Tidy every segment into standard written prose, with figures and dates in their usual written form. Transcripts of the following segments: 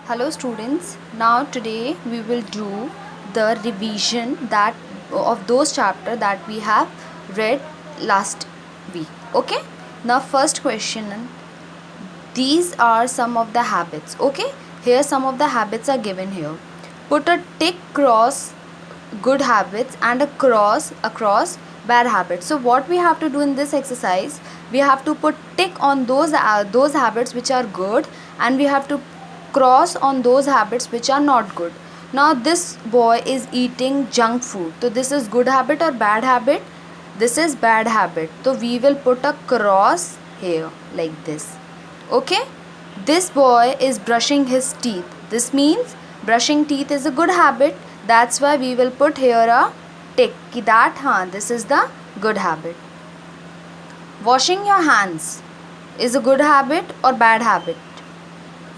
Hello students, now today we will do the revision that of those chapter that we have read last week. Okay, now first question, these are some of the habits. Okay, here some of the habits are given here. Put a tick cross good habits and a cross across bad habits. So what we have to do in this exercise, we have to put tick on those habits which are good, and we have to cross on those habits which are not good. Now this boy is eating junk food, so this is good habit or bad habit? This is bad habit, so we will put a cross here like this. Okay, this boy is brushing his teeth, this means brushing teeth is a good habit, that's why we will put here a tick कि that this is the good habit. Washing your hands is a good habit or bad habit?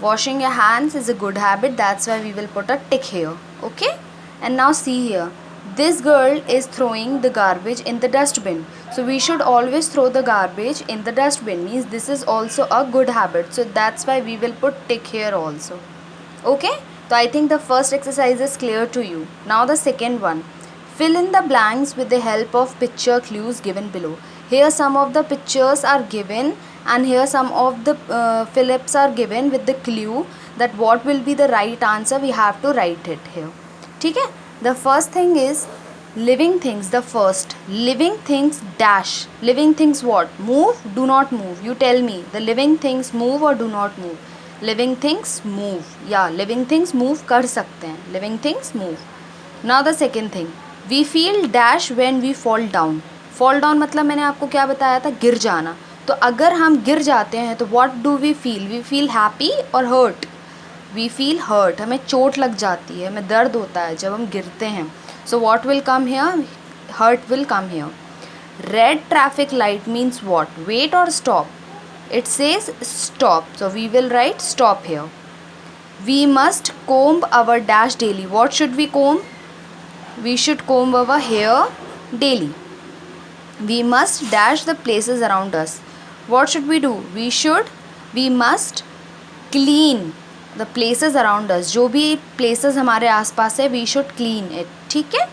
Washing your hands is a good habit, that's why we will put a tick here. Okay, and now see here, this girl is throwing the garbage in the dustbin, so we should always throw the garbage in the dustbin, means this is also a good habit, so that's why we will put tick here also. Okay, so I think the first exercise is clear to you. Now the second one, fill in the blanks with the help of picture clues given below. Here some of the pictures are given and here some of the fill-ups are given with the clue that what will be the right answer, we have to write it here. ठीक है, the first thing is living things. The first, living things dash. Living things what? Move, do not move. You tell me, the living things move or do not move? Living things move. Yeah, living things move कर सकते हैं. Living things move. Now the second thing, we feel dash when we fall down. Fall down मतलब मैंने आपको क्या बताया था? गिर जाना. तो अगर हम गिर जाते हैं तो what do we feel? We feel happy or hurt? We feel hurt. हमें चोट लग जाती है, हमें दर्द होता है जब हम गिरते हैं. So what will come here? Hurt will come here. Red traffic light means what? Wait or stop? It says stop. So we will write stop here. We must comb our dash daily. What should we comb? We should comb our hair daily. We must dash the places around us. What should we do? We must clean the places around us. जो भी places हमारे आसपास है, we should clean it. ठीक है,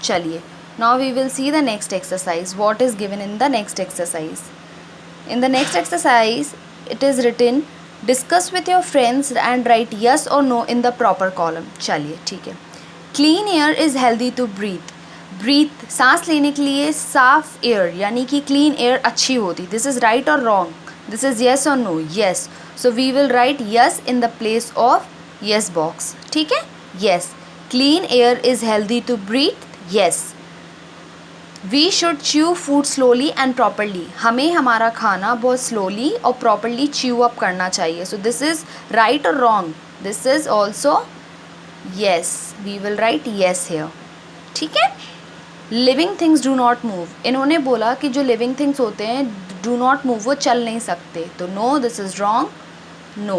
चलिए. Now we will see the next exercise. What is given in the next exercise? In the next exercise, it is written, discuss with your friends and write yes or no in the proper column. चलिए, ठीक है. Clean air is healthy to breathe. Breathe, सांस लेने के लिए साफ air यानी कि clean air अच्छी होती. This is right or wrong? This is yes or no? Yes. So we will write yes in the place of yes box. ठीक है? Yes. Clean air is healthy to breathe. Yes. We should chew food slowly and properly. हमें हमारा खाना बहुत slowly और properly chew up करना चाहिए. So this is right or wrong? This is also yes. We will write yes here. ठीक है? Living things do not move. इन्होंने बोला कि जो living things होते हैं do not move, वो चल नहीं सकते. तो no, this is wrong. No.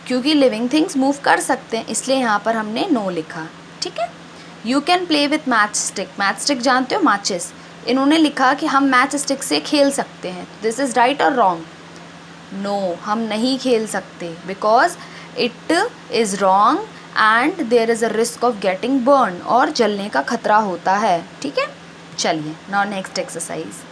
क्योंकि living things move कर सकते हैं, इसलिए यहाँ पर हमने no लिखा. ठीक है? You can play with matchstick. Matchstick जानते हो? matches. इन्होंने लिखा कि हम matchstick से खेल सकते हैं. This is right or wrong? No, हम नहीं खेल सकते because it is wrong and there is a risk of getting burned. और जलने का खतरा होता है. ठीक है, चलिए. Now next exercise.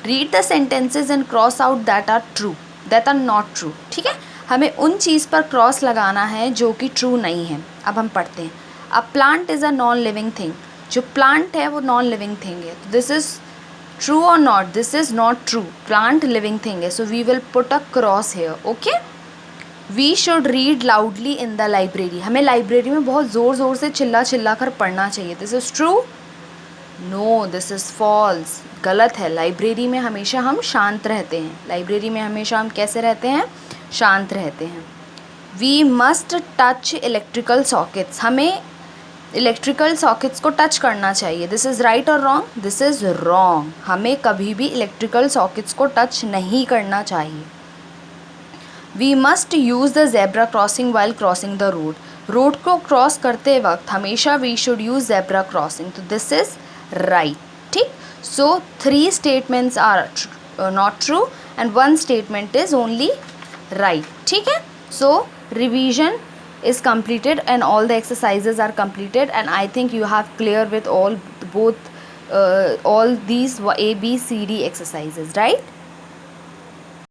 Read the sentences and cross out that are true, that are not true. ठीक है, हमें उन चीज़ पर क्रॉस लगाना है जो कि ट्रू नहीं है. अब हम पढ़ते हैं. A plant is a non-living thing. जो plant है वो non-living thing है. This is true or not? This is not true. Plant living thing है. So we will put a cross here. Okay? We should read loudly in the library. हमें library में बहुत ज़ोर ज़ोर से चिल्ला कर पढ़ना चाहिए. This is true? No, this is false. गलत है. लाइब्रेरी में हमेशा हम शांत रहते हैं. लाइब्रेरी में हमेशा हम कैसे रहते हैं? शांत रहते हैं. We must touch electrical sockets. हमें इलेक्ट्रिकल सॉकेट्स को टच करना चाहिए. दिस इज़ राइट और रॉन्ग? This is wrong. हमें कभी भी इलेक्ट्रिकल सॉकेट्स को टच नहीं करना चाहिए. We must use the zebra crossing while crossing the road. Road को क्रॉस करते वक्त हमेशा we should use zebra crossing. तो दिस इज़ राइट. ठीक. So 3 statements are not true and 1 statement is only right. ठीक है. So revision, is completed and all the exercises are completed, and I think you have clear with all these A B C D exercises, right?